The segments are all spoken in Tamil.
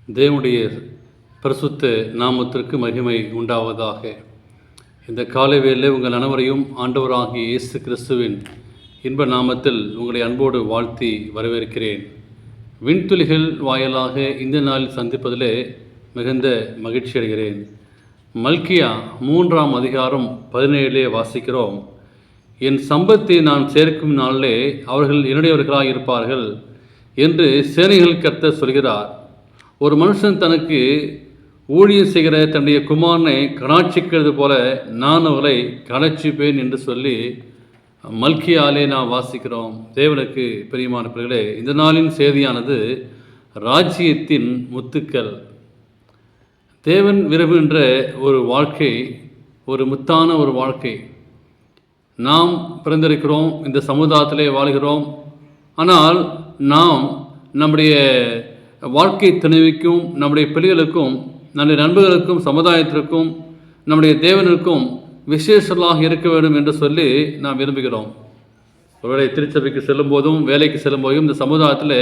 தேவனுடைய பரிசுத்த நாமத்திற்கு மகிமை உண்டாவதாக. இந்த காலை வேளையிலே உங்கள் அனைவரையும் ஆண்டவராகிய இயேசு கிறிஸ்துவின் இன்ப நாமத்தில் உங்களை அன்போடு வாழ்த்தி வரவேற்கிறேன். விண்துளிகள் வாயிலாக இந்த நாளில் சந்திப்பதிலே மிகுந்த மகிழ்ச்சி அடைகிறேன். மல்கியா 3ஆம் அதிகாரம் 17 வாசிக்கிறோம். என் சம்பத்தை நான் சேர்க்கும் நாளிலே அவர்கள் என்னுடையவர்களாக இருப்பார்கள் என்று சேனைகள் கர்த்தர் சொல்கிறார். ஒரு மனுஷன் தனக்கு ஊழியம் செய்கிற தன்னுடைய குமாரனை கடாட்சிக்கிறது போல நான் அவரை கடாட்சிப்பேன் என்று சொல்லி மல்கியாலே நாம் வாசிக்கிறோம். தேவனுக்கு பிரியமான பிள்ளைகளே, இந்த நாளின் செய்தியானது ராஜ்யத்தின் முத்துக்கள். தேவன் விரும்புகின்ற ஒரு வாழ்க்கை ஒரு முத்தான ஒரு வாழ்க்கை. நாம் பிறந்திருக்கிறோம், இந்த சமுதாயத்திலே வாழ்கிறோம். ஆனால் நாம் நம்முடைய வாழ்க்கை துணைவிக்கும் நம்முடைய பிள்ளைகளுக்கும் நம்முடைய நண்பர்களுக்கும் சமுதாயத்திற்கும் நம்முடைய தேவனுக்கும் விசேஷமாக இருக்க வேண்டும் என்று சொல்லி நாம் விரும்புகிறோம். ஒருவேளை திருச்சபைக்கு செல்லும் போதும் வேலைக்கு செல்லும் போதும் இந்த சமுதாயத்தில்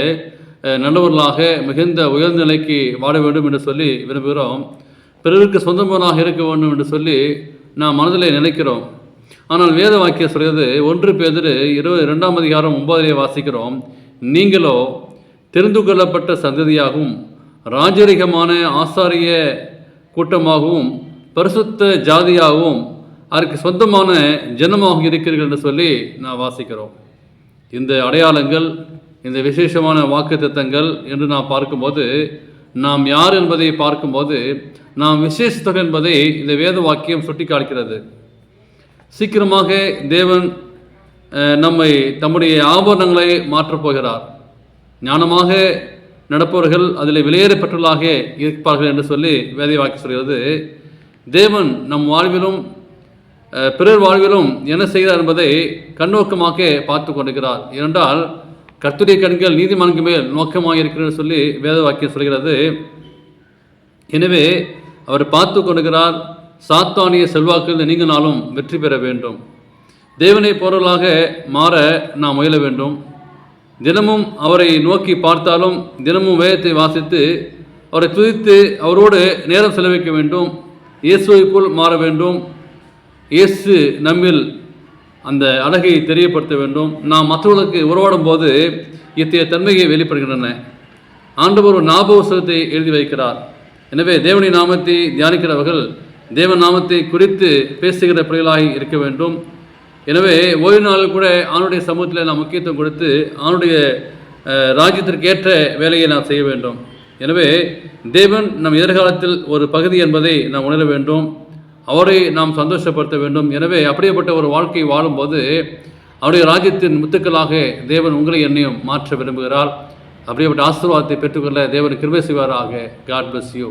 நல்லவர்களாக மிகுந்த உயர்ந்த நிலைக்கு வாழ வேண்டும் என்று சொல்லி விரும்புகிறோம். பிறருக்கு சொந்தமானாக இருக்க வேண்டும் என்று சொல்லி நாம் மனதில் நினைக்கிறோம். ஆனால் வேத வாக்கியம் சொல்கிறது 1 பேதுரு 2ஆம் அதிகாரம் 9 வாசிக்கிறோம். நீங்களோ தெரிந்து கொள்ளப்பட்ட சந்ததியாகவும் ராஜரிகமான ஆசாரிய கூட்டமாகவும் பரிசுத்த ஜாதியாகவும் அதற்கு சொந்தமான ஜனமாக இருக்கிறீர்கள் என்று சொல்லி நான் வாசிக்கிறோம். இந்த அடையாளங்கள், இந்த விசேஷமான வாக்குத்தத்தங்கள் என்று நாம் பார்க்கும்போது, நாம் யார் என்பதை பார்க்கும்போது நாம் விசேஷத்தொகை என்பதை இந்த வேத வாக்கியம் சுட்டி காட்டுகிறது. சீக்கிரமாக தேவன் நம்மை தம்முடைய ஆபரணங்களை மாற்றப் போகிறார். ஞானமாக நடப்பவர்கள் அதில் விலையேறப்பட்டவர்களாக இருப்பார்கள் என்று சொல்லி வேத வாக்கியம் சொல்கிறது. தேவன் நம் வாழ்விலும் பிறர் வாழ்விலும் என்ன செய்கிறார் என்பதை கண்ணோக்கமாக பார்த்து கொண்டிருக்கிறார். ஏனென்றால் கர்த்தருடைய கண்கள் நீதிமான்கள் மேல் நோக்கமாக இருக்கிறது சொல்லி வேத வாக்கியம் சொல்கிறது. எனவே அவர் பார்த்து கொண்டிருக்கிறார். சாத்தானிய செல்வாக்கில் நீங்கள் நாளும் வெற்றி பெற வேண்டும். தேவனை போறவர்களாக மாற நாம் முயல வேண்டும். தினமும் அவரை நோக்கி பார்த்தாலும் தினமும் வேதத்தை வாசித்து அவரை துதித்து அவரோடு நேரம் செலவிக்க வேண்டும். இயேசுவை போல் மாற வேண்டும். இயேசு நம்மில் அந்த அழகை தெரியப்படுத்த வேண்டும். நாம் மற்றவர்களுக்கு உறவாடும் போது இத்தகைய தன்மையை வெளிப்படுகின்றன. ஆண்டவர் ஒரு ஞாபகத்தை எழுதி வைக்கிறார். எனவே தேவனின் நாமத்தை தியானிக்கிறவர்கள் தேவன் நாமத்தை குறித்து பேசுகிற பிள்ளைகளாக இருக்க வேண்டும். எனவே ஓய்வு நாள் கூட ஆணுடைய சமூகத்தில் நாம் முக்கியத்துவம் கொடுத்து ஆணுடைய ராஜ்யத்திற்கு ஏற்ற வேலையை நாம் செய்ய வேண்டும். எனவே தேவன் நம் எதிர்காலத்தில் ஒரு பகுதி என்பதை நாம் உணர வேண்டும். அவரை நாம் சந்தோஷப்படுத்த வேண்டும். எனவே அப்படியேப்பட்ட ஒரு வாழ்க்கை வாழும்போது அவருடைய ராஜ்யத்தின் முத்துக்களாக தேவன் உங்களை என்னையும் மாற்ற விரும்புகிறார். அப்படியேப்பட்ட ஆசீர்வாதத்தை பெற்றுக்கொள்ள தேவன் கிருபை செய்வாராக. God bless you.